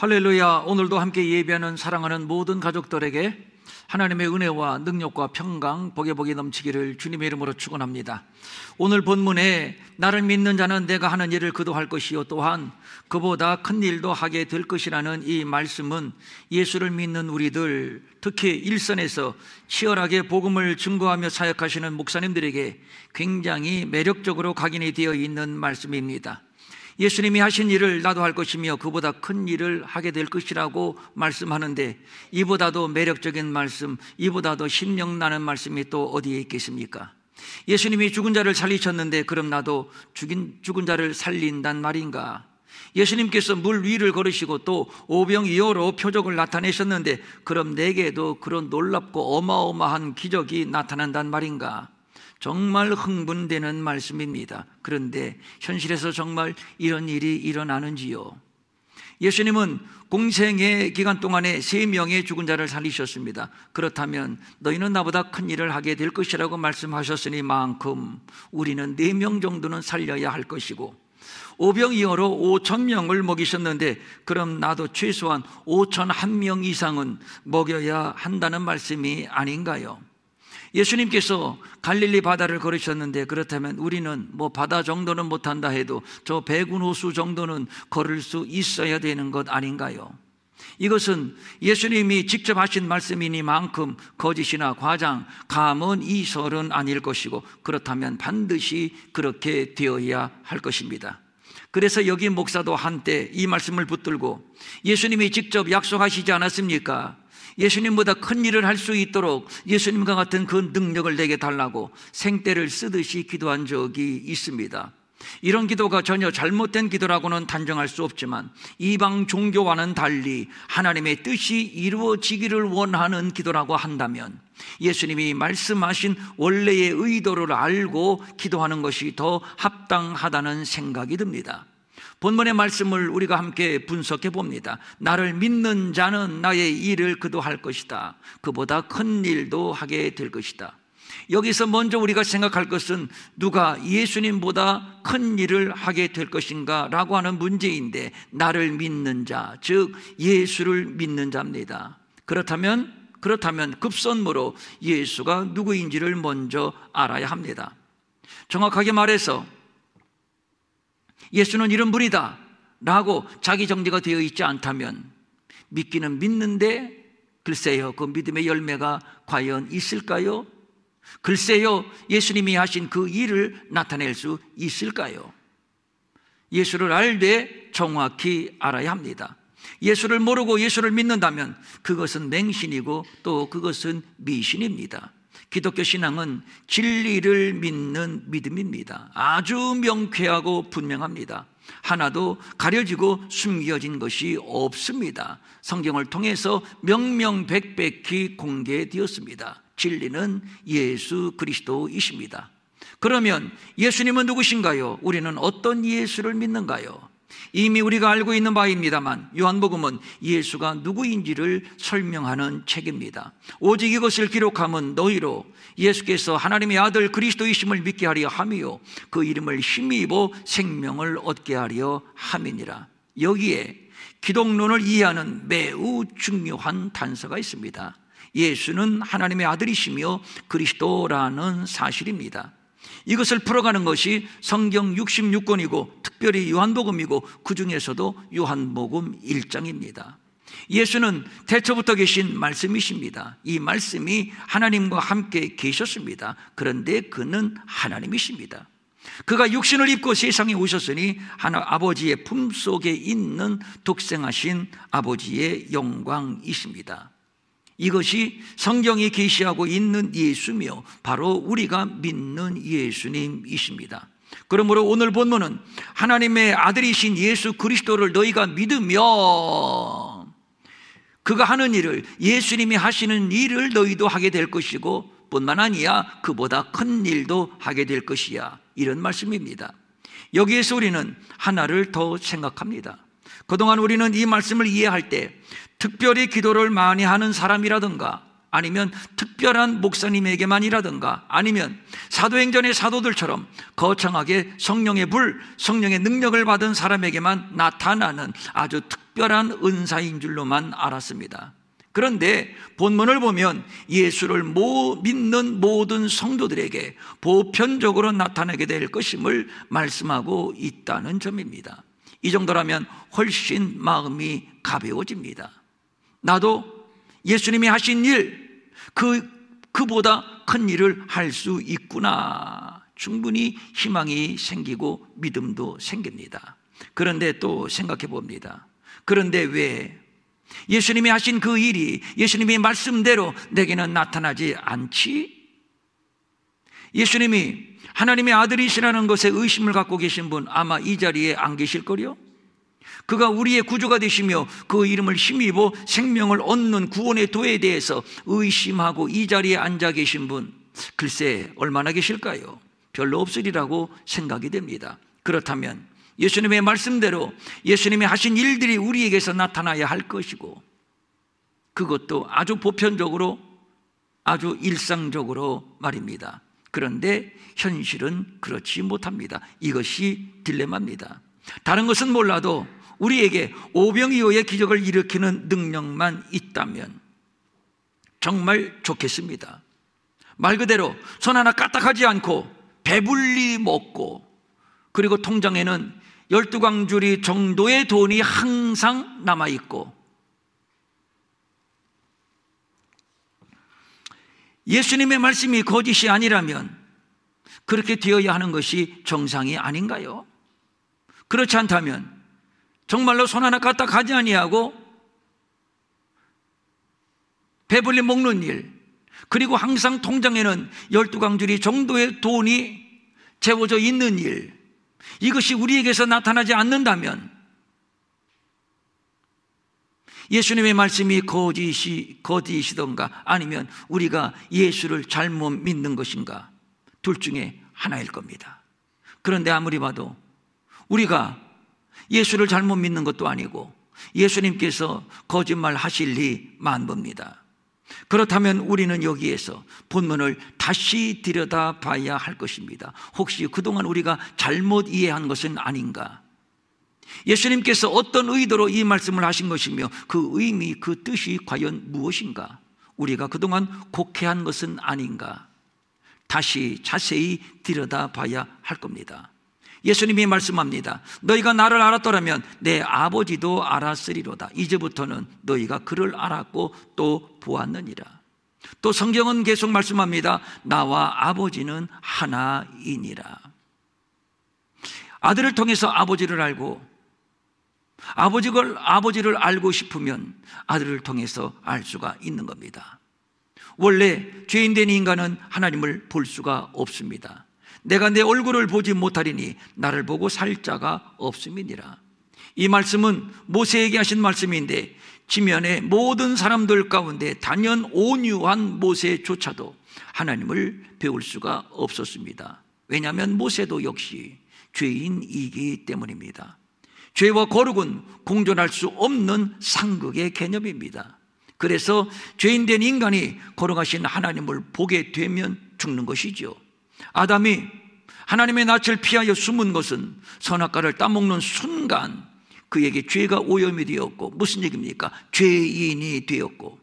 할렐루야. 오늘도 함께 예배하는 사랑하는 모든 가족들에게 하나님의 은혜와 능력과 평강, 복이 넘치기를 주님의 이름으로 축원합니다. 오늘 본문에 나를 믿는 자는 내가 하는 일을 그도 할 것이요 또한 그보다 큰 일도 하게 될 것이라는 이 말씀은 예수를 믿는 우리들, 특히 일선에서 치열하게 복음을 증거하며 사역하시는 목사님들에게 굉장히 매력적으로 각인이 되어 있는 말씀입니다. 예수님이 하신 일을 나도 할 것이며 그보다 큰 일을 하게 될 것이라고 말씀하는데, 이보다도 매력적인 말씀, 이보다도 심령나는 말씀이 또 어디에 있겠습니까? 예수님이 죽은 자를 살리셨는데 그럼 나도 죽은 자를 살린단 말인가? 예수님께서 물 위를 걸으시고 또 오병이어로 표적을 나타내셨는데 그럼 내게도 그런 놀랍고 어마어마한 기적이 나타난단 말인가? 정말 흥분되는 말씀입니다. 그런데 현실에서 정말 이런 일이 일어나는지요? 예수님은 공생의 기간 동안에 3명의 죽은 자를 살리셨습니다. 그렇다면 너희는 나보다 큰 일을 하게 될 것이라고 말씀하셨으니만큼 우리는 4명 정도는 살려야 할 것이고, 오병이어로 5,000명을 먹이셨는데 그럼 나도 최소한 5,001명 이상은 먹여야 한다는 말씀이 아닌가요? 예수님께서 갈릴리 바다를 걸으셨는데 그렇다면 우리는 바다 정도는 못한다 해도 저 배군 호수 정도는 걸을 수 있어야 되는 것 아닌가요? 이것은 예수님이 직접 하신 말씀이니만큼 거짓이나 과장, 감언 이설은 아닐 것이고, 그렇다면 반드시 그렇게 되어야 할 것입니다. 그래서 여기 목사도 한때 이 말씀을 붙들고 예수님이 직접 약속하시지 않았습니까? 예수님보다 큰 일을 할 수 있도록 예수님과 같은 그 능력을 내게 달라고 생떼를 쓰듯이 기도한 적이 있습니다. 이런 기도가 전혀 잘못된 기도라고는 단정할 수 없지만 이방 종교와는 달리 하나님의 뜻이 이루어지기를 원하는 기도라고 한다면 예수님이 말씀하신 원래의 의도를 알고 기도하는 것이 더 합당하다는 생각이 듭니다. 본문의 말씀을 우리가 함께 분석해 봅니다. 나를 믿는 자는 나의 일을 그도 할 것이다. 그보다 큰 일도 하게 될 것이다. 여기서 먼저 우리가 생각할 것은 누가 예수님보다 큰 일을 하게 될 것인가 라고 하는 문제인데, 나를 믿는 자, 즉 예수를 믿는 자입니다. 그렇다면 급선무로 예수가 누구인지를 먼저 알아야 합니다. 정확하게 말해서 예수는 이런 분이다 라고 자기 정리가 되어 있지 않다면 믿기는 믿는데 글쎄요, 그 믿음의 열매가 과연 있을까요? 글쎄요, 예수님이 하신 그 일을 나타낼 수 있을까요? 예수를 알되 정확히 알아야 합니다. 예수를 모르고 예수를 믿는다면 그것은 맹신이고 또 그것은 미신입니다. 기독교 신앙은 진리를 믿는 믿음입니다. 아주 명쾌하고 분명합니다. 하나도 가려지고 숨겨진 것이 없습니다. 성경을 통해서 명명백백히 공개되었습니다. 진리는 예수 그리스도이십니다. 그러면 예수님은 누구신가요? 우리는 어떤 예수를 믿는가요? 이미 우리가 알고 있는 바입니다만 요한복음은 예수가 누구인지를 설명하는 책입니다. 오직 이것을 기록함은 너희로 예수께서 하나님의 아들 그리스도이심을 믿게 하려 함이요 그 이름을 힘입어 생명을 얻게 하려 함이니라. 여기에 기독론을 이해하는 매우 중요한 단서가 있습니다. 예수는 하나님의 아들이시며 그리스도라는 사실입니다. 이것을 풀어가는 것이 성경 66권이고 특별히 요한복음이고 그 중에서도 요한복음 1장입니다. 예수는 태초부터 계신 말씀이십니다. 이 말씀이 하나님과 함께 계셨습니다. 그런데 그는 하나님이십니다. 그가 육신을 입고 세상에 오셨으니 아버지의 품속에 있는 독생하신 아버지의 영광이십니다. 이것이 성경이 계시하고 있는 예수며 바로 우리가 믿는 예수님이십니다. 그러므로 오늘 본문은 하나님의 아들이신 예수 그리스도를 너희가 믿으며 그가 하는 일을, 예수님이 하시는 일을 너희도 하게 될 것이고 뿐만 아니라 그보다 큰 일도 하게 될 것이야, 이런 말씀입니다. 여기에서 우리는 하나를 더 생각합니다. 그동안 우리는 이 말씀을 이해할 때 특별히 기도를 많이 하는 사람이라든가 아니면 특별한 목사님에게만이라든가 아니면 사도행전의 사도들처럼 거창하게 성령의 불, 성령의 능력을 받은 사람에게만 나타나는 아주 특별한 은사인 줄로만 알았습니다. 그런데 본문을 보면 예수를 믿는 모든 성도들에게 보편적으로 나타나게 될 것임을 말씀하고 있다는 점입니다. 이 정도라면 훨씬 마음이 가벼워집니다. 나도 예수님이 하신 일, 그보다 큰 일을 할 수 있구나. 충분히 희망이 생기고 믿음도 생깁니다. 그런데 또 생각해 봅니다. 그런데 왜 예수님이 하신 그 일이 예수님의 말씀대로 내게는 나타나지 않지? 예수님이 하나님의 아들이시라는 것에 의심을 갖고 계신 분 아마 이 자리에 안 계실 거요? 그가 우리의 구주가 되시며 그 이름을 힘입어 생명을 얻는 구원의 도에 대해서 의심하고 이 자리에 앉아 계신 분 글쎄 얼마나 계실까요? 별로 없으리라고 생각이 됩니다. 그렇다면 예수님의 말씀대로 예수님이 하신 일들이 우리에게서 나타나야 할 것이고 그것도 아주 보편적으로 아주 일상적으로 말입니다. 그런데 현실은 그렇지 못합니다. 이것이 딜레마입니다. 다른 것은 몰라도 우리에게 오병이어의 기적을 일으키는 능력만 있다면 정말 좋겠습니다. 말 그대로 손 하나 까딱하지 않고 배불리 먹고 그리고 통장에는 12광주리 정도의 돈이 항상 남아있고 예수님의 말씀이 거짓이 아니라면 그렇게 되어야 하는 것이 정상이 아닌가요? 그렇지 않다면 정말로 손 하나 까딱 하지 아니하고 배불리 먹는 일 그리고 항상 통장에는 12광주리 정도의 돈이 채워져 있는 일 이것이 우리에게서 나타나지 않는다면 예수님의 말씀이 거짓이던가 아니면 우리가 예수를 잘못 믿는 것인가 둘 중에 하나일 겁니다. 그런데 아무리 봐도 우리가 예수를 잘못 믿는 것도 아니고 예수님께서 거짓말 하실 리 만봅니다. 그렇다면 우리는 여기에서 본문을 다시 들여다봐야 할 것입니다. 혹시 그동안 우리가 잘못 이해한 것은 아닌가? 예수님께서 어떤 의도로 이 말씀을 하신 것이며 그 의미, 그 뜻이 과연 무엇인가? 우리가 그동안 곡해한 것은 아닌가? 다시 자세히 들여다봐야 할 겁니다. 예수님이 말씀합니다. 너희가 나를 알았더라면 내 아버지도 알았으리로다. 이제부터는 너희가 그를 알았고 또 보았느니라. 또 성경은 계속 말씀합니다. 나와 아버지는 하나이니라. 아들을 통해서 아버지를 알고 아버지를 알고 싶으면 아들을 통해서 알 수가 있는 겁니다. 원래 죄인된 인간은 하나님을 볼 수가 없습니다. 내가 내 얼굴을 보지 못하리니 나를 보고 살 자가 없음이니라. 이 말씀은 모세에게 하신 말씀인데 지면의 모든 사람들 가운데 단연 온유한 모세조차도 하나님을 배울 수가 없었습니다. 왜냐하면 모세도 역시 죄인이기 때문입니다. 죄와 거룩은 공존할 수 없는 상극의 개념입니다. 그래서 죄인된 인간이 거룩하신 하나님을 보게 되면 죽는 것이죠. 아담이 하나님의 낯을 피하여 숨은 것은 선악과를 따먹는 순간 그에게 죄가 오염이 되었고 무슨 얘기입니까? 죄인이 되었고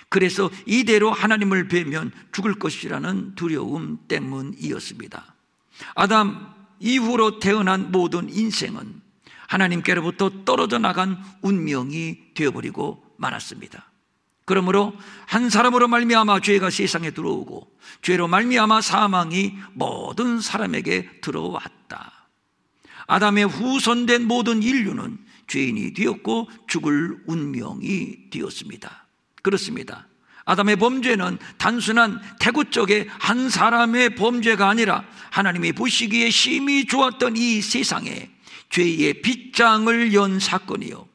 그래서 이대로 하나님을 뵈면 죽을 것이라는 두려움 때문이었습니다. 아담 이후로 태어난 모든 인생은 하나님께로부터 떨어져 나간 운명이 되어버리고 말았습니다. 그러므로 한 사람으로 말미암아 죄가 세상에 들어오고 죄로 말미암아 사망이 모든 사람에게 들어왔다. 아담의 후손된 모든 인류는 죄인이 되었고 죽을 운명이 되었습니다. 그렇습니다. 아담의 범죄는 단순한 태고적의 한 사람의 범죄가 아니라 하나님이 보시기에 심히 좋았던 이 세상에 죄의 빗장을 연 사건이요,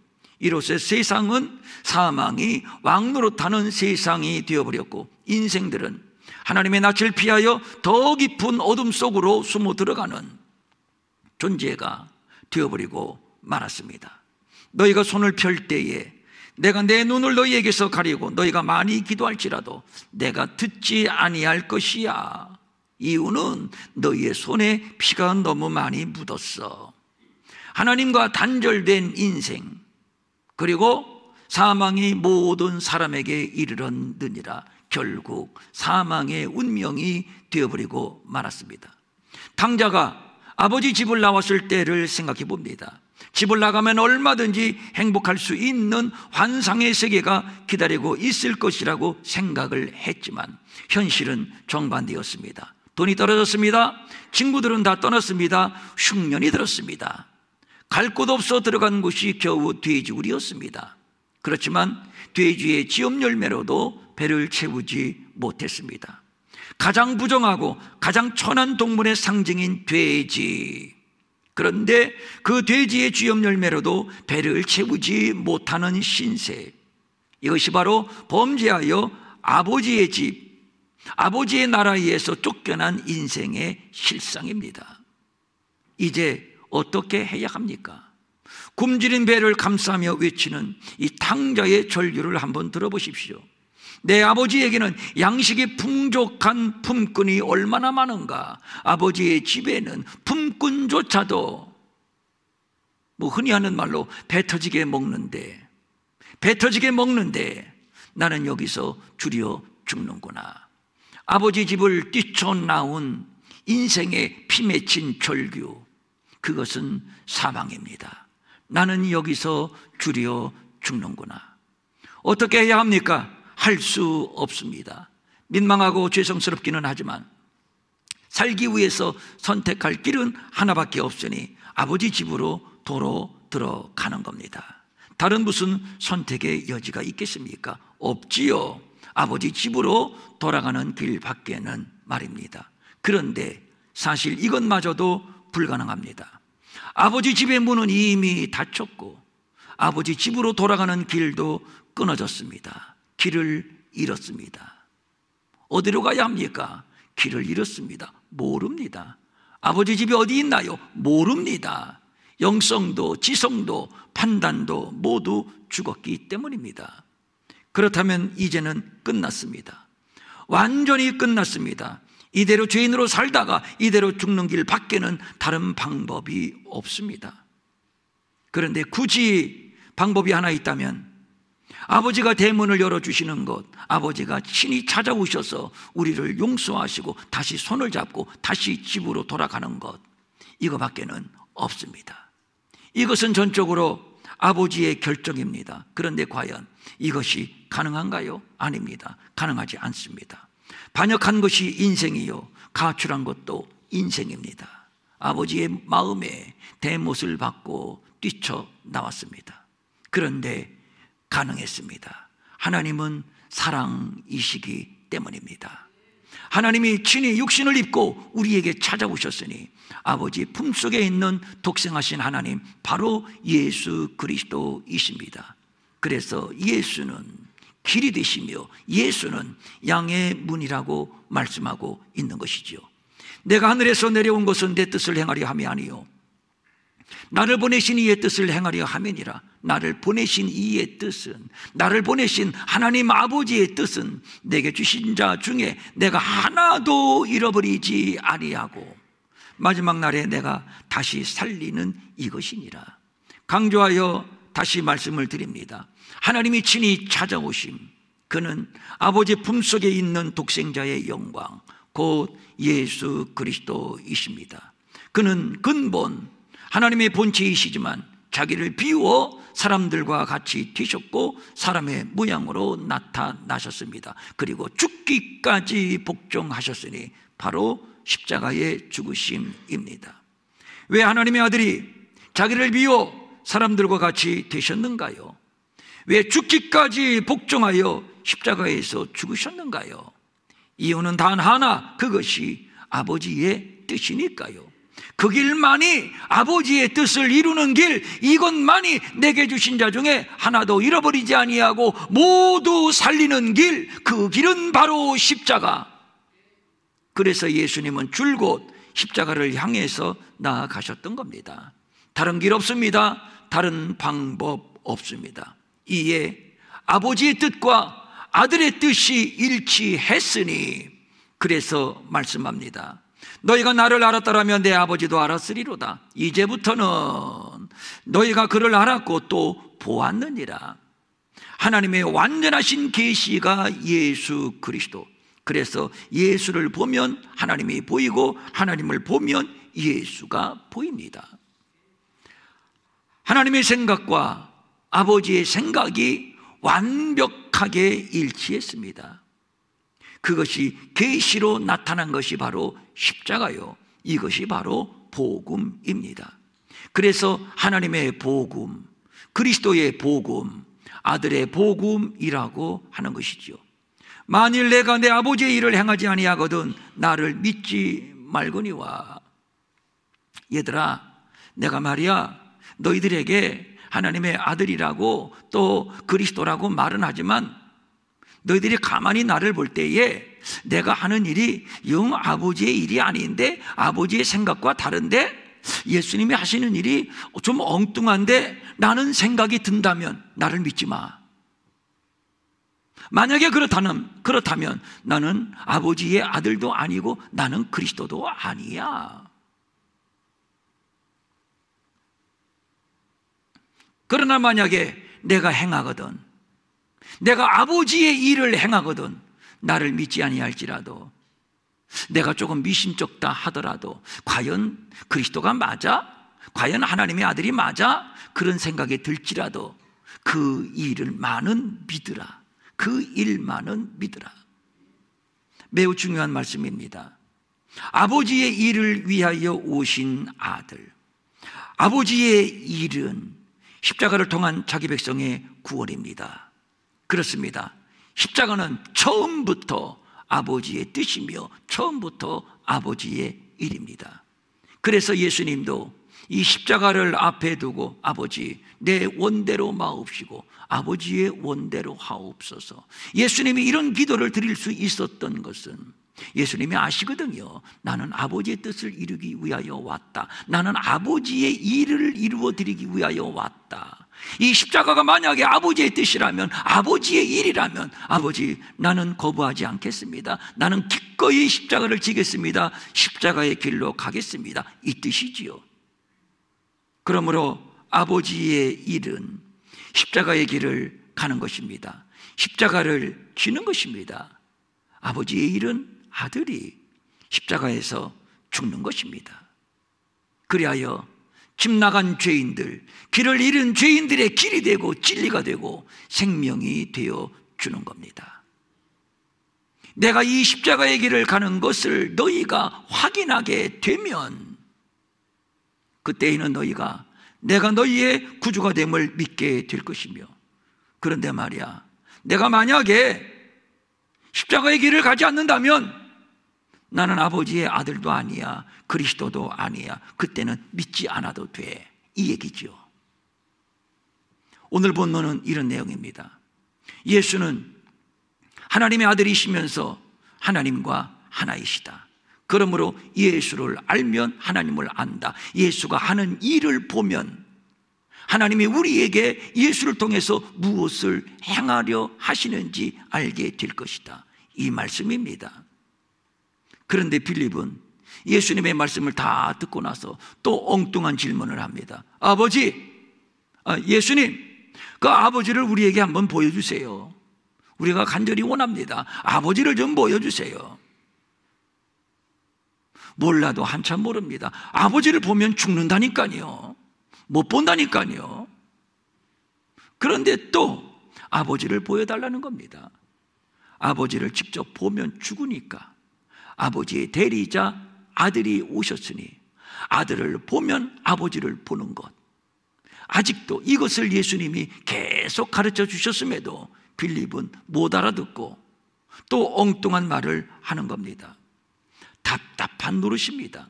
이로써 세상은 사망이 왕노릇하는 세상이 되어버렸고 인생들은 하나님의 낯을 피하여 더 깊은 어둠 속으로 숨어 들어가는 존재가 되어버리고 말았습니다. 너희가 손을 펼 때에 내가 내 눈을 너희에게서 가리고 너희가 많이 기도할지라도 내가 듣지 아니할 것이야. 이유는 너희의 손에 피가 너무 많이 묻었어. 하나님과 단절된 인생, 그리고 사망이 모든 사람에게 이르렀느니라. 결국 사망의 운명이 되어버리고 말았습니다. 탕자가 아버지 집을 나왔을 때를 생각해 봅니다. 집을 나가면 얼마든지 행복할 수 있는 환상의 세계가 기다리고 있을 것이라고 생각을 했지만 현실은 정반대였습니다. 돈이 떨어졌습니다. 친구들은 다 떠났습니다. 흉년이 들었습니다. 갈 곳 없어 들어간 곳이 겨우 돼지우리였습니다. 그렇지만 돼지의 지업 열매로도 배를 채우지 못했습니다. 가장 부정하고 가장 천한 동물의 상징인 돼지, 그런데 그 돼지의 쥐업 열매로도 배를 채우지 못하는 신세, 이것이 바로 범죄하여 아버지의 집, 아버지의 나라에서 쫓겨난 인생의 실상입니다. 이제 어떻게 해야 합니까? 굶주린 배를 감싸며 외치는 이 탕자의 절규를 한번 들어보십시오. 내 아버지에게는 양식이 풍족한 품꾼이 얼마나 많은가. 아버지의 집에는 품꾼조차도 흔히 하는 말로 배 터지게 먹는데 나는 여기서 줄여 죽는구나. 아버지 집을 뛰쳐나온 인생의 피 맺힌 절규, 그것은 사망입니다. 나는 여기서 줄여 죽는구나. 어떻게 해야 합니까? 할 수 없습니다. 민망하고 죄송스럽기는 하지만 살기 위해서 선택할 길은 하나밖에 없으니 아버지 집으로 도로 들어가는 겁니다. 다른 무슨 선택의 여지가 있겠습니까? 없지요. 아버지 집으로 돌아가는 길 밖에는 말입니다. 그런데 사실 이것마저도 불가능합니다. 아버지 집의 문은 이미 닫혔고 아버지 집으로 돌아가는 길도 끊어졌습니다. 길을 잃었습니다. 어디로 가야 합니까? 길을 잃었습니다. 모릅니다. 아버지 집이 어디 있나요? 모릅니다. 영성도 지성도 판단도 모두 죽었기 때문입니다. 그렇다면 이제는 끝났습니다. 완전히 끝났습니다. 이대로 죄인으로 살다가 이대로 죽는 길 밖에는 다른 방법이 없습니다. 그런데 굳이 방법이 하나 있다면 아버지가 대문을 열어주시는 것, 아버지가 친히 찾아오셔서 우리를 용서하시고 다시 손을 잡고 다시 집으로 돌아가는 것, 이거밖에는 없습니다. 이것은 전적으로 아버지의 결정입니다. 그런데 과연 이것이 가능한가요? 아닙니다. 가능하지 않습니다. 반역한 것이 인생이요, 가출한 것도 인생입니다. 아버지의 마음에 대못을 받고 뛰쳐나왔습니다. 그런데 가능했습니다. 하나님은 사랑이시기 때문입니다. 하나님이 친히 육신을 입고 우리에게 찾아오셨으니 아버지 품속에 있는 독생하신 하나님, 바로 예수 그리스도이십니다. 그래서 예수는 길이 되시며 예수는 양의 문이라고 말씀하고 있는 것이죠. 내가 하늘에서 내려온 것은 내 뜻을 행하려 함이 아니요 나를 보내신 이의 뜻을 행하려 함이니라. 나를 보내신 이의 뜻은, 나를 보내신 하나님 아버지의 뜻은 내게 주신 자 중에 내가 하나도 잃어버리지 아니하고 마지막 날에 내가 다시 살리는 이것이니라. 강조하여 다시 말씀을 드립니다. 하나님이 친히 찾아오심, 그는 아버지 품속에 있는 독생자의 영광, 곧 예수 그리스도이십니다. 그는 근본 하나님의 본체이시지만 자기를 비워 사람들과 같이 되셨고 사람의 모양으로 나타나셨습니다. 그리고 죽기까지 복종하셨으니 바로 십자가의 죽으심입니다. 왜 하나님의 아들이 자기를 비워 사람들과 같이 되셨는가요? 왜 죽기까지 복종하여 십자가에서 죽으셨는가요? 이유는 단 하나, 그것이 아버지의 뜻이니까요. 그 길만이 아버지의 뜻을 이루는 길, 이것만이 내게 주신 자 중에 하나도 잃어버리지 아니하고 모두 살리는 길, 그 길은 바로 십자가. 그래서 예수님은 줄곧 십자가를 향해서 나아가셨던 겁니다. 다른 길 없습니다. 다른 방법 없습니다. 이에 아버지의 뜻과 아들의 뜻이 일치했으니, 그래서 말씀합니다. 너희가 나를 알았더라면 내 아버지도 알았으리로다. 이제부터는 너희가 그를 알았고 또 보았느니라. 하나님의 완전하신 계시가 예수 그리스도. 그래서 예수를 보면 하나님이 보이고 하나님을 보면 예수가 보입니다. 하나님의 생각과 아버지의 생각이 완벽하게 일치했습니다. 그것이 계시로 나타난 것이 바로 십자가요, 이것이 바로 복음입니다. 그래서 하나님의 복음, 그리스도의 복음, 아들의 복음이라고 하는 것이죠. 만일 내가 내 아버지의 일을 행하지 아니하거든 나를 믿지 말거니와. 얘들아, 내가 말이야 너희들에게 하나님의 아들이라고 또 그리스도라고 말은 하지만 너희들이 가만히 나를 볼 때에 내가 하는 일이 영 아버지의 일이 아닌데, 아버지의 생각과 다른데, 예수님이 하시는 일이 좀 엉뚱한데 나는 생각이 든다면 나를 믿지 마. 만약에 그렇다면 나는 아버지의 아들도 아니고 나는 그리스도도 아니야. 그러나 만약에 내가 행하거든, 내가 아버지의 일을 행하거든 나를 믿지 아니할지라도, 내가 조금 미심쩍다 하더라도 과연 그리스도가 맞아? 과연 하나님의 아들이 맞아? 그런 생각이 들지라도 그 일만은 믿으라. 그 일만은 믿으라. 매우 중요한 말씀입니다. 아버지의 일을 위하여 오신 아들, 아버지의 일은 십자가를 통한 자기 백성의 구원입니다. 그렇습니다. 십자가는 처음부터 아버지의 뜻이며 처음부터 아버지의 일입니다. 그래서 예수님도 이 십자가를 앞에 두고 아버지 내 원대로 마옵시고 아버지의 원대로 하옵소서. 예수님이 이런 기도를 드릴 수 있었던 것은 예수님이 아시거든요. 나는 아버지의 뜻을 이루기 위하여 왔다. 나는 아버지의 일을 이루어 드리기 위하여 왔다. 이 십자가가 만약에 아버지의 뜻이라면, 아버지의 일이라면, 아버지 나는 거부하지 않겠습니다. 나는 기꺼이 십자가를 지겠습니다. 십자가의 길로 가겠습니다. 이 뜻이지요. 그러므로 아버지의 일은 십자가의 길을 가는 것입니다. 십자가를 지는 것입니다. 아버지의 일은 아들이 십자가에서 죽는 것입니다. 그리하여 집 나간 죄인들, 길을 잃은 죄인들의 길이 되고 진리가 되고 생명이 되어 주는 겁니다. 내가 이 십자가의 길을 가는 것을 너희가 확인하게 되면 그때에는 너희가 내가 너희의 구주가 됨을 믿게 될 것이며, 그런데 말이야, 내가 만약에 십자가의 길을 가지 않는다면 나는 아버지의 아들도 아니야, 그리스도도 아니야. 그때는 믿지 않아도 돼. 이 얘기죠. 오늘 본문은 이런 내용입니다. 예수는 하나님의 아들이시면서 하나님과 하나이시다. 그러므로 예수를 알면 하나님을 안다. 예수가 하는 일을 보면 하나님이 우리에게 예수를 통해서 무엇을 행하려 하시는지 알게 될 것이다. 이 말씀입니다. 그런데 빌립은 예수님의 말씀을 다 듣고 나서 또 엉뚱한 질문을 합니다. 예수님, 그 아버지를 우리에게 한번 보여주세요. 우리가 간절히 원합니다. 아버지를 좀 보여주세요. 몰라도 한참 모릅니다. 아버지를 보면 죽는다니까요. 못 본다니까요. 그런데 또 아버지를 보여달라는 겁니다. 아버지를 직접 보면 죽으니까 아버지의 대리자 아들이 오셨으니 아들을 보면 아버지를 보는 것. 아직도 이것을 예수님이 계속 가르쳐 주셨음에도 빌립은 못 알아듣고 또 엉뚱한 말을 하는 겁니다. 답답한 노릇입니다.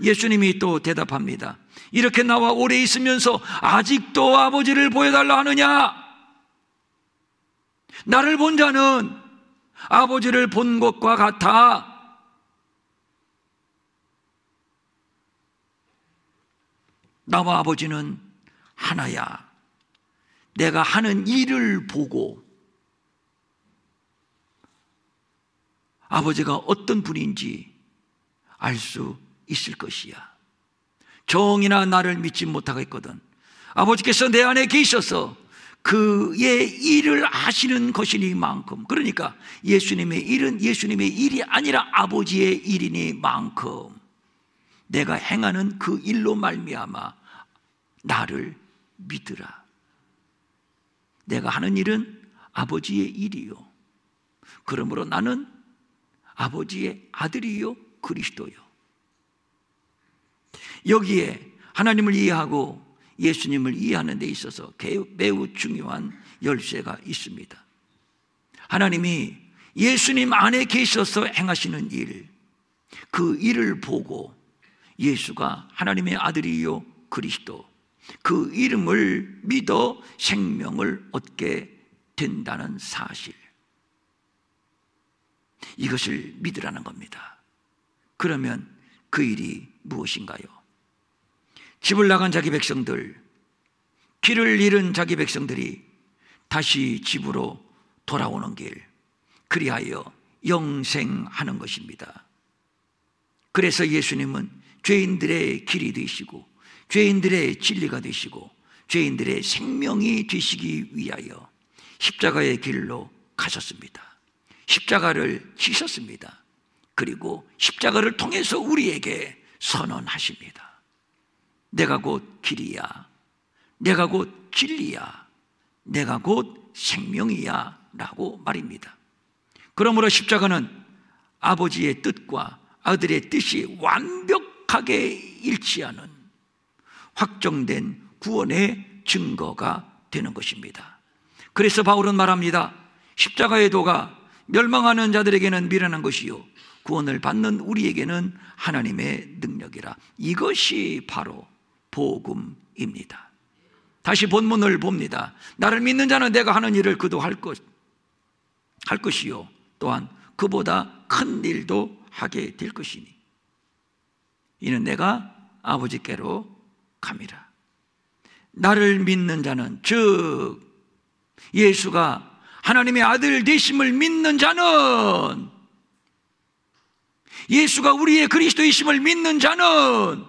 예수님이 또 대답합니다. 이렇게 나와 오래 있으면서 아직도 아버지를 보여달라 하느냐? 나를 본 자는 아버지를 본 것과 같아. 나와 아버지는 하나야. 내가 하는 일을 보고 아버지가 어떤 분인지 알 수 있을 것이야. 정이나 나를 믿지 못하겠거든 아버지께서 내 안에 계셔서 그의 일을 하시는 것이니만큼, 그러니까 예수님의 일은 예수님의 일이 아니라 아버지의 일이니만큼 내가 행하는 그 일로 말미암아 나를 믿으라. 내가 하는 일은 아버지의 일이요, 그러므로 나는 아버지의 아들이요 그리스도요. 여기에 하나님을 이해하고 예수님을 이해하는 데 있어서 매우 중요한 열쇠가 있습니다. 하나님이 예수님 안에 계셔서 행하시는 일, 그 일을 보고 예수가 하나님의 아들이요 그리스도, 그 이름을 믿어 생명을 얻게 된다는 사실, 이것을 믿으라는 겁니다. 그러면 그 일이 무엇인가요? 집을 나간 자기 백성들, 길을 잃은 자기 백성들이 다시 집으로 돌아오는 길, 그리하여 영생하는 것입니다. 그래서 예수님은 죄인들의 길이 되시고 죄인들의 진리가 되시고 죄인들의 생명이 되시기 위하여 십자가의 길로 가셨습니다. 십자가를 지셨습니다. 그리고 십자가를 통해서 우리에게 선언하십니다. 내가 곧 길이야, 내가 곧 진리야, 내가 곧 생명이야 라고 말입니다. 그러므로 십자가는 아버지의 뜻과 아들의 뜻이 완벽하게 일치하는 확정된 구원의 증거가 되는 것입니다. 그래서 바울은 말합니다. 십자가의 도가 멸망하는 자들에게는 미련한 것이요 구원을 받는 우리에게는 하나님의 능력이라. 이것이 바로 복음입니다. 다시 본문을 봅니다. 나를 믿는 자는 내가 하는 일을 그도 할 것이요 또한 그보다 큰 일도 하게 될 것이니 이는 내가 아버지께로 감이라. 나를 믿는 자는, 즉 예수가 하나님의 아들 되심을 믿는 자는, 예수가 우리의 그리스도이심을 믿는 자는,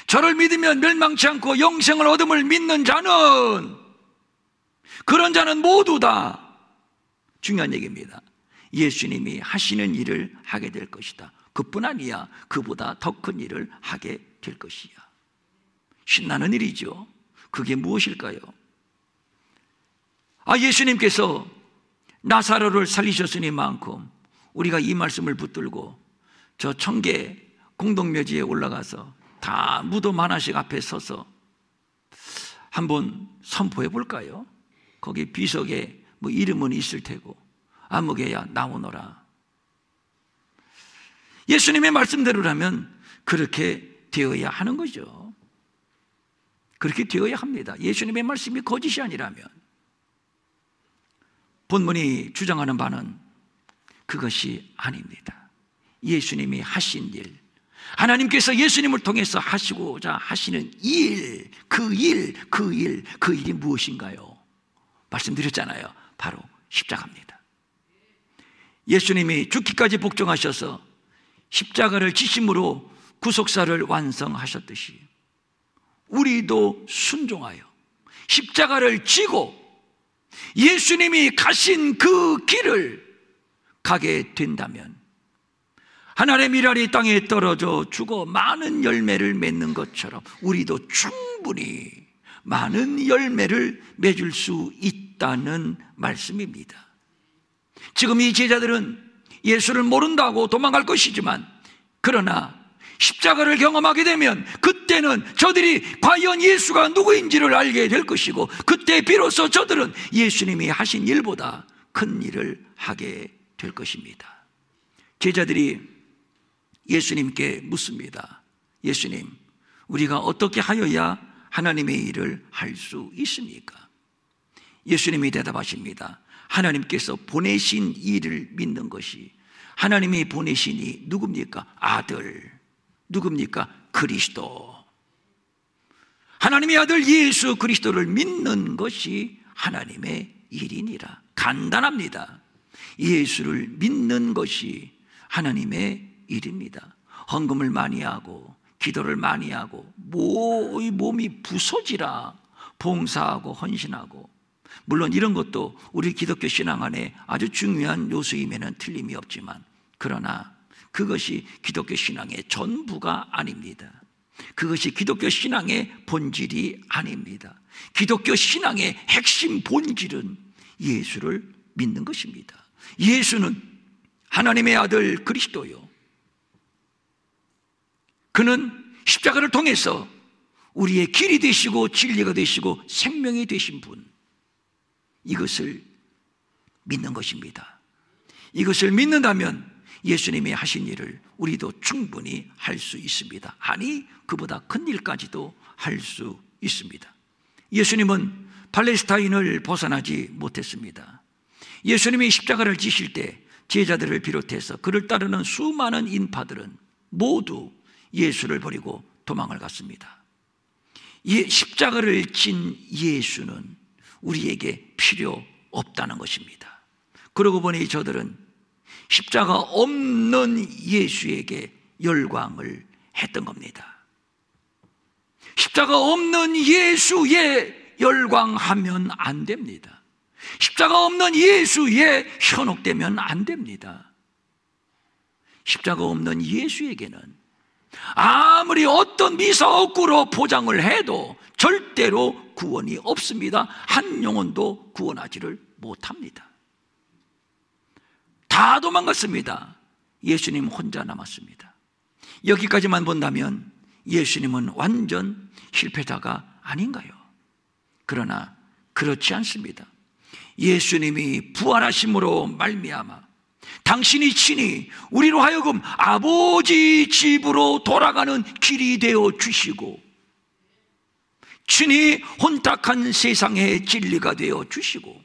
저를 믿으면 멸망치 않고 영생을 얻음을 믿는 자는, 그런 자는 모두 다 중요한 얘기입니다. 예수님이 하시는 일을 하게 될 것이다. 그뿐 아니야, 그보다 더 큰 일을 하게 될 것이야. 신나는 일이죠. 그게 무엇일까요? 예수님께서 나사로를 살리셨으니만큼 우리가 이 말씀을 붙들고 저 청계 공동묘지에 올라가서 다 무덤 하나씩 앞에 서서 한번 선포해 볼까요? 거기 비석에 뭐 이름은 있을 테고 아무개야 나오너라. 예수님의 말씀대로라면 그렇게 되어야 하는 거죠. 그렇게 되어야 합니다. 예수님의 말씀이 거짓이 아니라면. 본문이 주장하는 바는 그것이 아닙니다. 예수님이 하신 일, 하나님께서 예수님을 통해서 하시고자 하시는 일, 그 일이 무엇인가요? 말씀드렸잖아요. 바로 십자가입니다. 예수님이 죽기까지 복종하셔서 십자가를 지심으로 구속사를 완성하셨듯이 우리도 순종하여 십자가를 지고 예수님이 가신 그 길을 가게 된다면 하나님의 밀알이 땅에 떨어져 죽어 많은 열매를 맺는 것처럼 우리도 충분히 많은 열매를 맺을 수 있다는 말씀입니다. 지금 이 제자들은 예수를 모른다고 도망갈 것이지만, 그러나 십자가를 경험하게 되면 그때는 저들이 과연 예수가 누구인지를 알게 될 것이고, 그때 비로소 저들은 예수님이 하신 일보다 큰 일을 하게 될 것입니다. 제자들이 예수님께 묻습니다. 예수님, 우리가 어떻게 하여야 하나님의 일을 할 수 있습니까? 예수님이 대답하십니다. 하나님께서 보내신 일을 믿는 것이, 하나님이 보내시니 누굽니까? 아들. 누굽니까? 그리스도. 하나님의 아들 예수 그리스도를 믿는 것이 하나님의 일이니라. 간단합니다. 예수를 믿는 것이 하나님의 일입니다. 헌금을 많이 하고 기도를 많이 하고 몸이 부서지라 봉사하고 헌신하고, 물론 이런 것도 우리 기독교 신앙 안에 아주 중요한 요소임에는 틀림이 없지만, 그러나 그것이 기독교 신앙의 전부가 아닙니다. 그것이 기독교 신앙의 본질이 아닙니다. 기독교 신앙의 핵심 본질은 예수를 믿는 것입니다. 예수는 하나님의 아들 그리스도요, 그는 십자가를 통해서 우리의 길이 되시고 진리가 되시고 생명이 되신 분, 이것을 믿는 것입니다. 이것을 믿는다면 예수님이 하신 일을 우리도 충분히 할 수 있습니다. 아니, 그보다 큰 일까지도 할 수 있습니다. 예수님은 팔레스타인을 벗어나지 못했습니다. 예수님이 십자가를 지실 때 제자들을 비롯해서 그를 따르는 수많은 인파들은 모두 예수를 버리고 도망을 갔습니다. 십자가를 진 예수는 우리에게 필요 없다는 것입니다. 그러고 보니 저들은 십자가 없는 예수에게 열광을 했던 겁니다. 십자가 없는 예수에 열광하면 안 됩니다. 십자가 없는 예수에 현혹되면 안 됩니다. 십자가 없는 예수에게는 아무리 어떤 미사옥구로 포장을 해도 절대로 구원이 없습니다. 한 영혼도 구원하지를 못합니다. 다 도망갔습니다. 예수님 혼자 남았습니다. 여기까지만 본다면 예수님은 완전 실패자가 아닌가요? 그러나 그렇지 않습니다. 예수님이 부활하심으로 말미암아 당신이 친히 우리로 하여금 아버지 집으로 돌아가는 길이 되어 주시고, 친히 혼탁한 세상의 진리가 되어 주시고,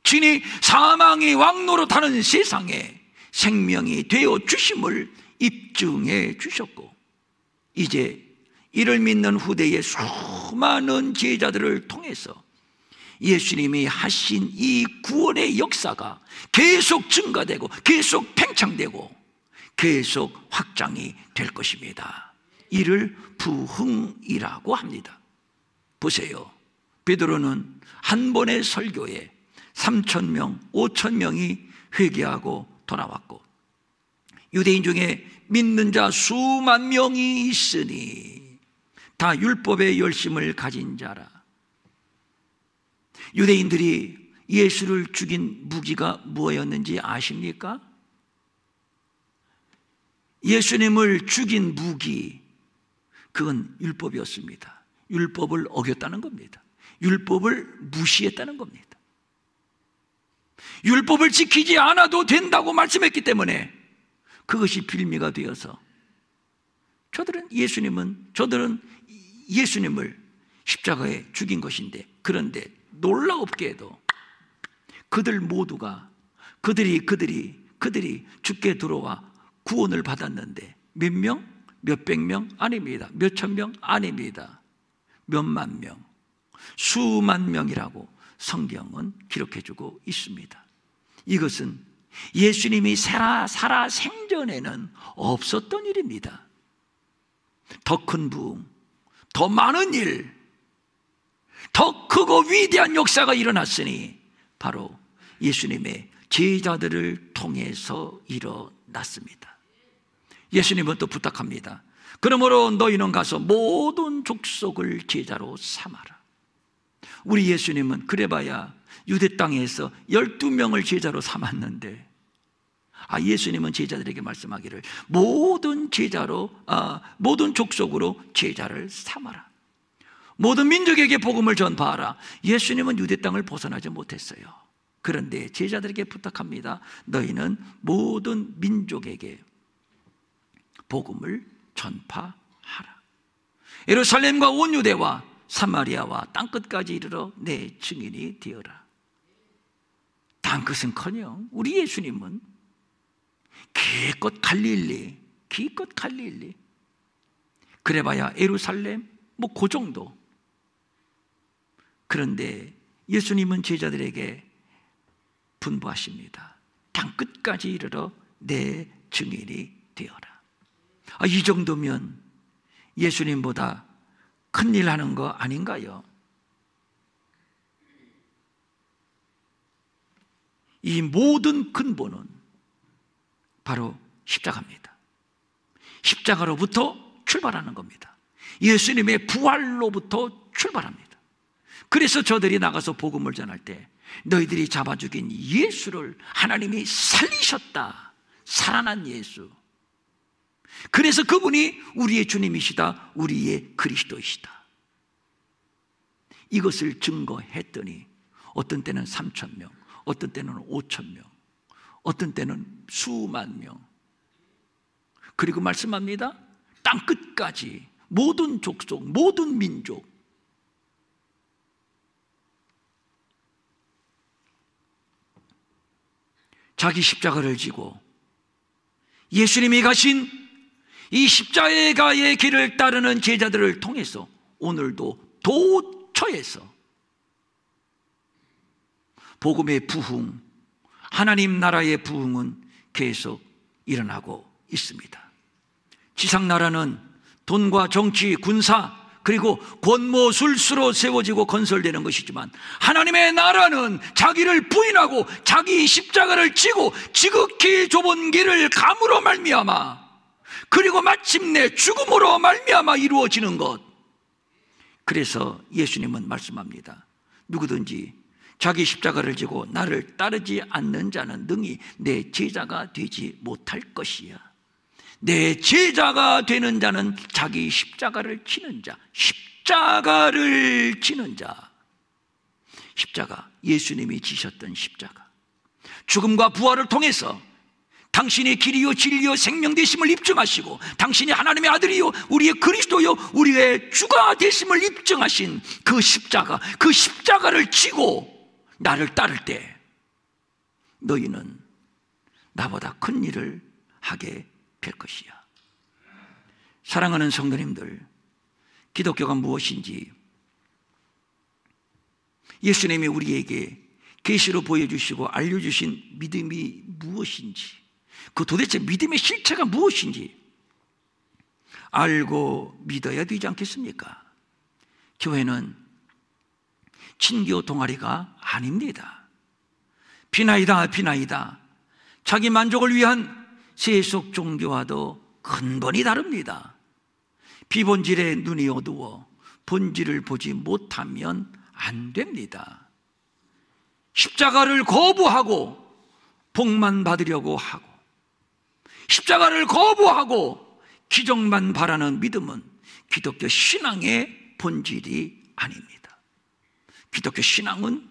친히 사망의 왕노릇하는 세상에 생명이 되어 주심을 입증해 주셨고, 이제 이를 믿는 후대의 수많은 제자들을 통해서 예수님이 하신 이 구원의 역사가 계속 증가되고 계속 팽창되고 계속 확장이 될 것입니다. 이를 부흥이라고 합니다. 보세요. 베드로는 한 번의 설교에 3,000명, 5,000명이 회개하고 돌아왔고, 유대인 중에 믿는 자 수만 명이 있으니 다 율법의 열심을 가진 자라. 유대인들이 예수를 죽인 무기가 무엇이었는지 아십니까? 예수님을 죽인 무기, 그건 율법이었습니다. 율법을 어겼다는 겁니다. 율법을 무시했다는 겁니다. 율법을 지키지 않아도 된다고 말씀했기 때문에 그것이 빌미가 되어서 저들은 예수님을 십자가에 죽인 것인데, 그런데 놀라웠게도 그들 모두가 그들이 죽게 들어와 구원을 받았는데 몇 명? 몇백 명? 아닙니다. 몇천 명? 아닙니다. 몇만 명, 수만 명이라고 성경은 기록해주고 있습니다. 이것은 예수님이 살아 생전에는 없었던 일입니다. 더 큰 부흥, 더 많은 일, 더 크고 위대한 역사가 일어났으니 바로 예수님의 제자들을 통해서 일어났습니다. 예수님은 또 부탁합니다. 그러므로 너희는 가서 모든 족속을 제자로 삼아라. 우리 예수님은 그래봐야 유대 땅에서 12명을 제자로 삼았는데, 예수님은 제자들에게 말씀하기를 모든 족속으로 제자를 삼아라. 모든 민족에게 복음을 전파하라. 예수님은 유대 땅을 벗어나지 못했어요. 그런데 제자들에게 부탁합니다. 너희는 모든 민족에게 복음을 전파하라. 예루살렘과 온 유대와 사마리아와 땅끝까지 이르러 내 증인이 되어라. 땅끝은커녕 우리 예수님은 기껏 갈릴리, 그래봐야 예루살렘 그 정도. 그런데 예수님은 제자들에게 분부하십니다. 땅 끝까지 이르러 내 증인이 되어라. 이 정도면 예수님보다 큰일 하는 거 아닌가요? 이 모든 근본은 바로 십자가입니다. 십자가로부터 출발하는 겁니다. 예수님의 부활로부터 출발합니다. 그래서 저들이 나가서 복음을 전할 때 너희들이 잡아 죽인 예수를 하나님이 살리셨다. 살아난 예수. 그래서 그분이 우리의 주님이시다. 우리의 그리스도이시다. 이것을 증거했더니 어떤 때는 3,000명, 어떤 때는 5,000명, 어떤 때는 수만 명. 그리고 말씀합니다. 땅 끝까지 모든 족속, 모든 민족. 자기 십자가를 지고 예수님이 가신 이 십자가의 길을 따르는 제자들을 통해서 오늘도 도처에서 복음의 부흥, 하나님 나라의 부흥은 계속 일어나고 있습니다. 지상나라는 돈과 정치, 군사, 그리고 권모술수로 세워지고 건설되는 것이지만 하나님의 나라는 자기를 부인하고 자기 십자가를 지고 지극히 좁은 길을 감으로 말미암아, 그리고 마침내 죽음으로 말미암아 이루어지는 것. 그래서 예수님은 말씀합니다. 누구든지 자기 십자가를 지고 나를 따르지 않는 자는 능히 내 제자가 되지 못할 것이야. 내 제자가 되는 자는 자기 십자가를 지는 자, 십자가를 지는 자. 십자가, 예수님이 지셨던 십자가, 죽음과 부활을 통해서 당신의 길이요 진리요 생명 되심을 입증하시고 당신이 하나님의 아들이요 우리의 그리스도요 우리의 주가 되심을 입증하신 그 십자가, 그 십자가를 지고 나를 따를 때 너희는 나보다 큰 일을 하게 될 것이야. 사랑하는 성도님들, 기독교가 무엇인지 예수님이 우리에게 계시로 보여주시고 알려주신 믿음이 무엇인지, 그 도대체 믿음의 실체가 무엇인지 알고 믿어야 되지 않겠습니까? 교회는 친교 동아리가 아닙니다. 비나이다. 자기 만족을 위한 세속 종교와도 근본이 다릅니다. 비본질에 눈이 어두워 본질을 보지 못하면 안 됩니다. 십자가를 거부하고 복만 받으려고 하고 십자가를 거부하고 기적만 바라는 믿음은 기독교 신앙의 본질이 아닙니다. 기독교 신앙은,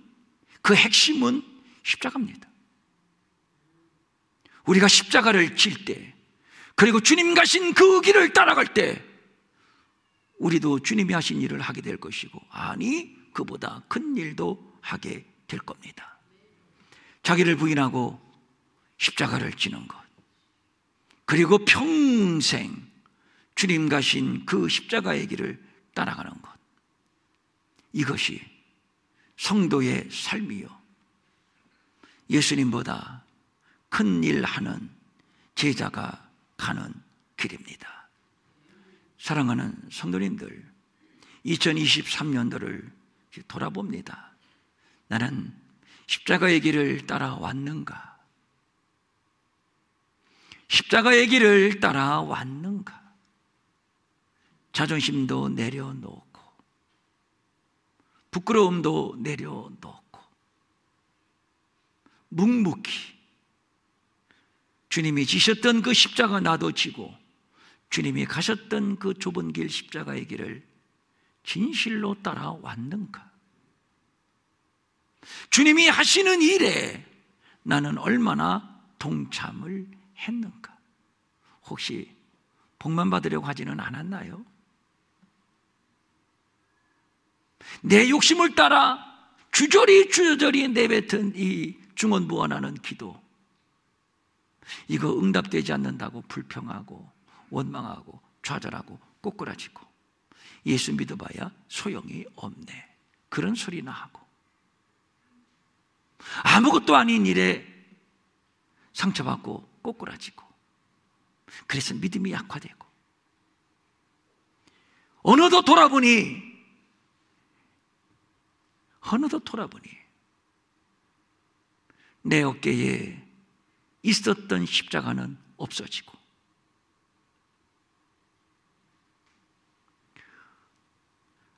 그 핵심은 십자가입니다. 우리가 십자가를 질 때, 그리고 주님 가신 그 길을 따라갈 때 우리도 주님이 하신 일을 하게 될 것이고, 아니 그보다 큰 일도 하게 될 겁니다. 자기를 부인하고 십자가를 지는 것, 그리고 평생 주님 가신 그 십자가의 길을 따라가는 것, 이것이 성도의 삶이요 예수님보다 큰 일 하는 제자가 가는 길입니다. 사랑하는 성도님들, 2023년도를 돌아봅니다. 나는 십자가의 길을 따라왔는가? 십자가의 길을 따라왔는가? 자존심도 내려놓고 부끄러움도 내려놓고 묵묵히 주님이 지셨던 그 십자가 나도 지고 주님이 가셨던 그 좁은 길, 십자가의 길을 진실로 따라왔는가? 주님이 하시는 일에 나는 얼마나 동참을 했는가? 혹시 복만 받으려고 하지는 않았나요? 내 욕심을 따라 주저리 내뱉은 이 중언부언하는 기도, 이거 응답되지 않는다고 불평하고 원망하고 좌절하고 꼬꾸라지고 예수 믿어봐야 소용이 없네, 그런 소리나 하고 아무것도 아닌 일에 상처받고 꼬꾸라지고, 그래서 믿음이 약화되고, 어느덧 돌아보니 내 어깨에 있었던 십자가는 없어지고,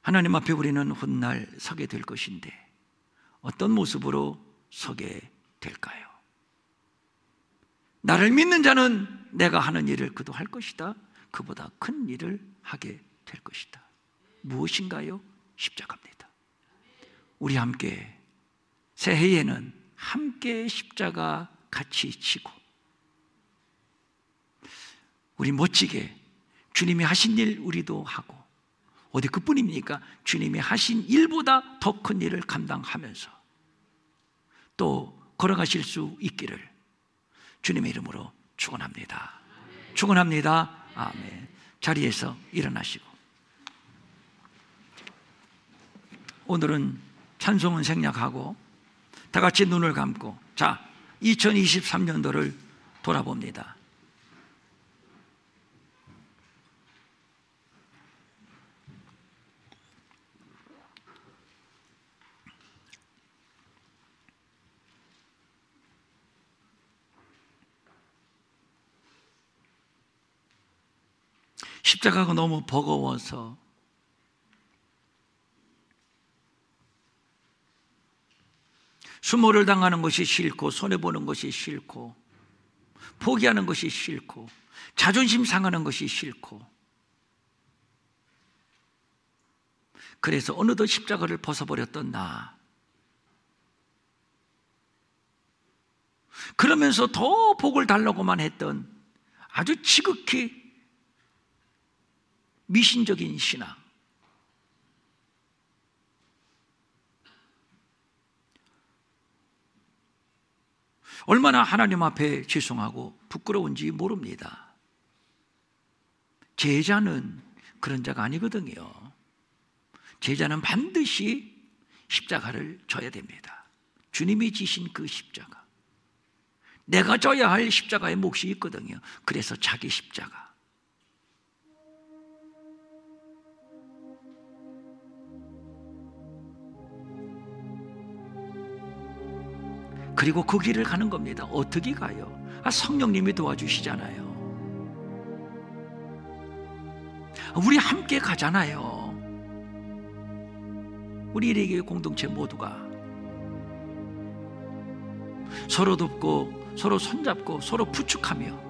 하나님 앞에 우리는 훗날 서게 될 것인데 어떤 모습으로 서게 될까요? 나를 믿는 자는 내가 하는 일을 그도 할 것이다. 그보다 큰 일을 하게 될 것이다. 무엇인가요? 십자가입니다. 우리 함께 새해에는 함께 십자가 같이 지고, 우리 멋지게 주님이 하신 일 우리도 하고, 어디 그뿐입니까? 주님이 하신 일보다 더 큰 일을 감당하면서 또 걸어가실 수 있기를 주님의 이름으로 축원합니다. 축원합니다. 아멘. 자리에서 일어나시고, 오늘은 찬송은 생략하고 다 같이 눈을 감고, 자, 2023년도를 돌아봅니다. 십자가가 너무 버거워서 수모를 당하는 것이 싫고, 손해보는 것이 싫고, 포기하는 것이 싫고, 자존심 상하는 것이 싫고, 그래서 어느덧 십자가를 벗어버렸던 나, 그러면서 더 복을 달라고만 했던 아주 지극히 미신적인 신앙, 얼마나 하나님 앞에 죄송하고 부끄러운지 모릅니다. 제자는 그런 자가 아니거든요. 제자는 반드시 십자가를 져야 됩니다. 주님이 지신 그 십자가, 내가 져야 할 십자가의 몫이 있거든요. 그래서 자기 십자가, 그리고 그 길을 가는 겁니다. 어떻게 가요? 성령님이 도와주시잖아요. 우리 함께 가잖아요. 우리 일회교회 공동체 모두가 서로 돕고, 서로 손잡고, 서로 부축하며,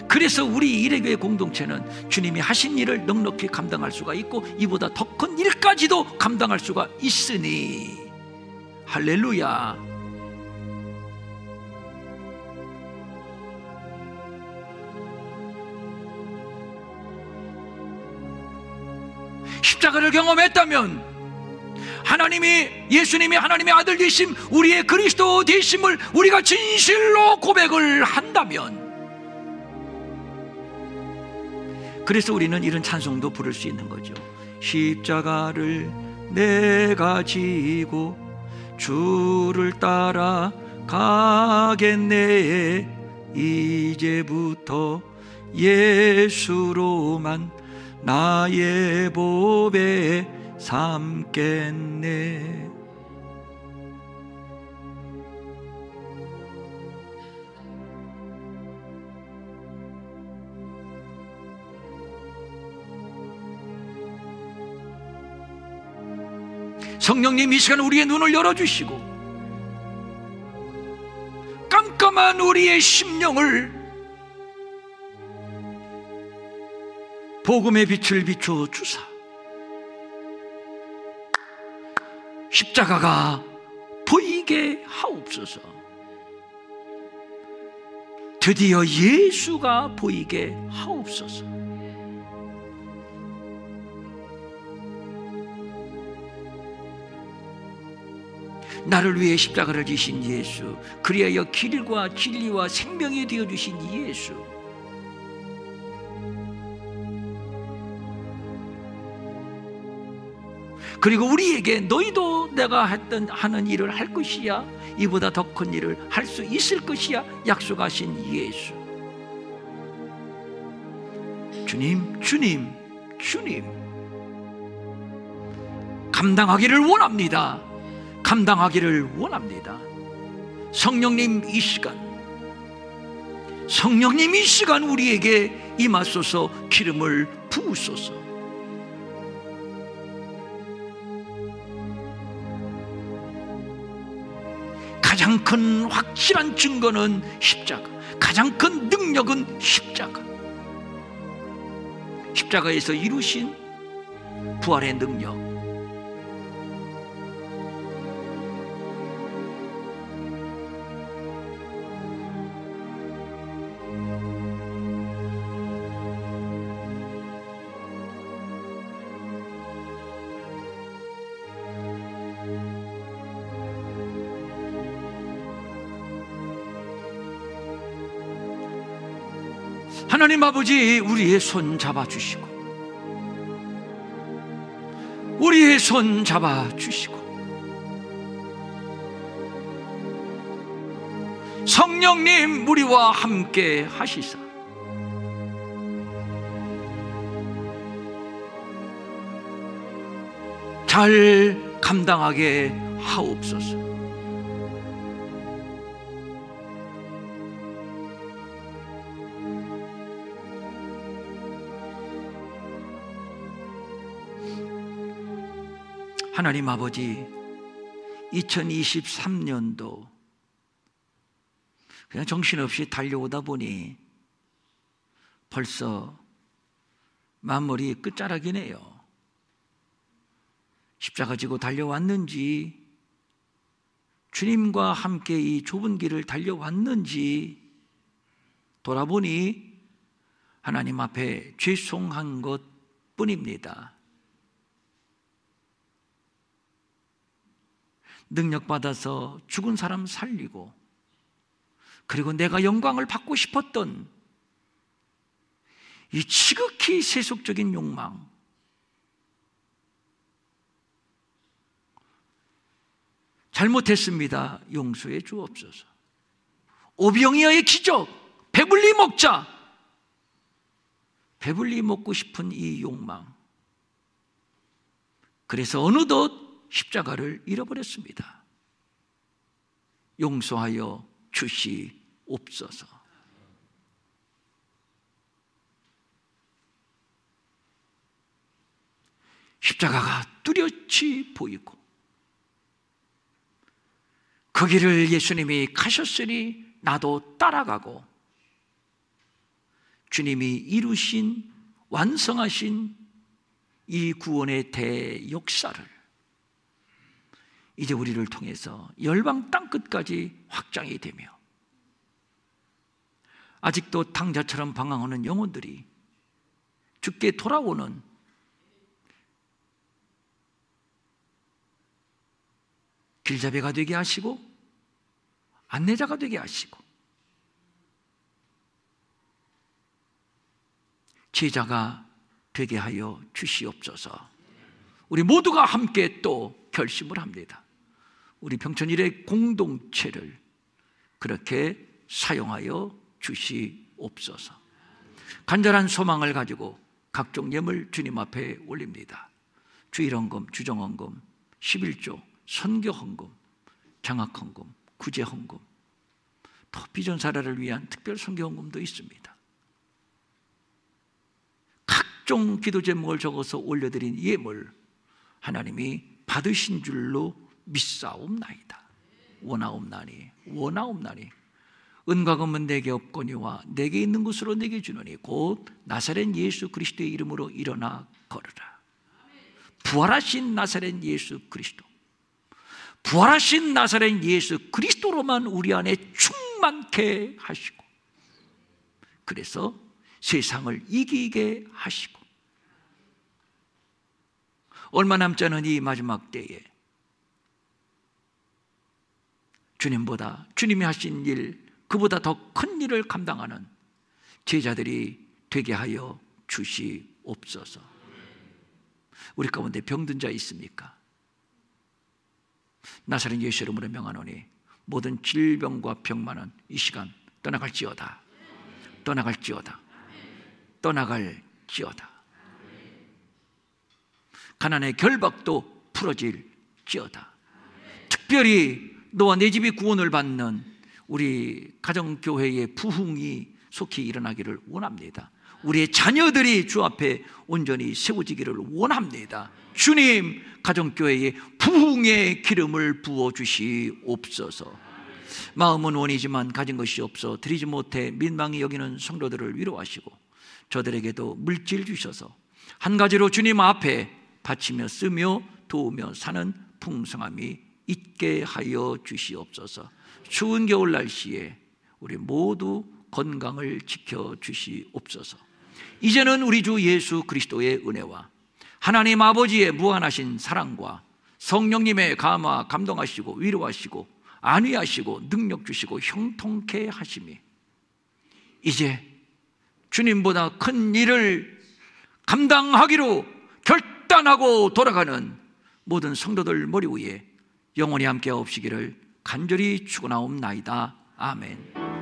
그래서 우리 일회교회 공동체는 주님이 하신 일을 넉넉히 감당할 수가 있고, 이보다 더 큰 일까지도 감당할 수가 있으니, 할렐루야. 십자가를 경험했다면 예수님이 하나님의 아들 되심, 우리의 그리스도 되심을 우리가 진실로 고백을 한다면, 그래서 우리는 이런 찬송도 부를 수 있는 거죠. 십자가를 내가 지고 주를 따라 가겠네. 이제부터 예수로만 나의 보배 삼겠네. 성령님 이 시간 우리의 눈을 열어주시고, 깜깜한 우리의 심령을 복음의 빛을 비추어 주사, 십자가가 보이게 하옵소서. 드디어 예수가 보이게 하옵소서. 나를 위해 십자가를 지신 예수, 그리하여 길과 진리와 생명이 되어주신 예수, 그리고 우리에게 너희도 내가 하는 일을 할 것이야, 이보다 더 큰 일을 할 수 있을 것이야 약속하신 예수. 주님, 주님, 주님, 감당하기를 원합니다. 감당하기를 원합니다. 성령님 이 시간, 성령님 이 시간 우리에게 임하소서. 기름을 부으소서. 가장 큰 확실한 증거는 십자가, 가장 큰 능력은 십자가. 십자가에서 이루신 부활의 능력. 하나님 아버지, 우리의 손 잡아주시고, 우리의 손 잡아주시고, 성령님 우리와 함께 하시사 잘 감당하게 하옵소서. 하나님 아버지, 2023년도 그냥 정신없이 달려오다 보니 벌써 만머리 끝자락이네요. 십자가 지고 달려왔는지, 주님과 함께 이 좁은 길을 달려왔는지 돌아보니 하나님 앞에 죄송한 것 뿐입니다. 능력받아서 죽은 사람 살리고, 그리고 내가 영광을 받고 싶었던 이 지극히 세속적인 욕망, 잘못했습니다. 용서해 주옵소서. 오병이어의 기적, 배불리 먹자. 배불리 먹고 싶은 이 욕망, 그래서 어느덧 십자가를 잃어버렸습니다. 용서하여 주시옵소서. 십자가가 뚜렷이 보이고 그 길을 예수님이 가셨으니 나도 따라가고, 주님이 이루신, 완성하신 이 구원의 대역사를 이제 우리를 통해서 열방 땅끝까지 확장이 되며, 아직도 탕자처럼 방황하는 영혼들이 주께 돌아오는 길잡이가 되게 하시고 안내자가 되게 하시고 제자가 되게 하여 주시옵소서. 우리 모두가 함께 또 결심을 합니다. 우리 평천일의 공동체를 그렇게 사용하여 주시옵소서. 간절한 소망을 가지고 각종 예물 주님 앞에 올립니다. 주일헌금, 주정헌금, 11조, 선교헌금, 장학헌금, 구제헌금, 또 비전사라를 위한 특별 선교헌금도 있습니다. 각종 기도 제목을 적어서 올려드린 예물 하나님이 받으신 줄로 믿사옵나이다. 원하옵나니 원하옵나니 은과 금은 내게 없거니와 내게 있는 것으로 내게 주노니 곧 나사렛 예수 그리스도의 이름으로 일어나 걸으라. 부활하신 나사렛 예수 그리스도, 부활하신 나사렛 예수 그리스도로만 우리 안에 충만케 하시고, 그래서 세상을 이기게 하시고, 얼마 남지 않은 이 마지막 때에 주님보다, 주님이 하신 일, 그보다 더 큰 일을 감당하는 제자들이 되게 하여 주시옵소서. 우리 가운데 병든 자 있습니까? 나사렛 예수 이름으로 명하노니 모든 질병과 병만은 이 시간 떠나갈지어다. 떠나갈지어다. 떠나갈지어다. 가난의 결박도 풀어질지어다. 특별히 너와 내 집이 구원을 받는 우리 가정교회의 부흥이 속히 일어나기를 원합니다. 우리의 자녀들이 주 앞에 온전히 세워지기를 원합니다. 주님, 가정교회에 부흥의 기름을 부어주시옵소서. 마음은 원이지만 가진 것이 없어 드리지 못해 민망히 여기는 성도들을 위로하시고 저들에게도 물질 주셔서 한 가지로 주님 앞에 바치며 쓰며 도우며 사는 풍성함이 있게 하여 주시옵소서. 추운 겨울 날씨에 우리 모두 건강을 지켜 주시옵소서. 이제는 우리 주 예수 그리스도의 은혜와 하나님 아버지의 무한하신 사랑과 성령님의 감화 감동하시고 위로하시고 안위하시고 능력 주시고 형통케 하심이 이제 주님보다 큰 일을 감당하기로 결단하고 돌아가는 모든 성도들 머리 위에 영원히 함께 없으기를 간절히 축원하옵나이다. 아멘.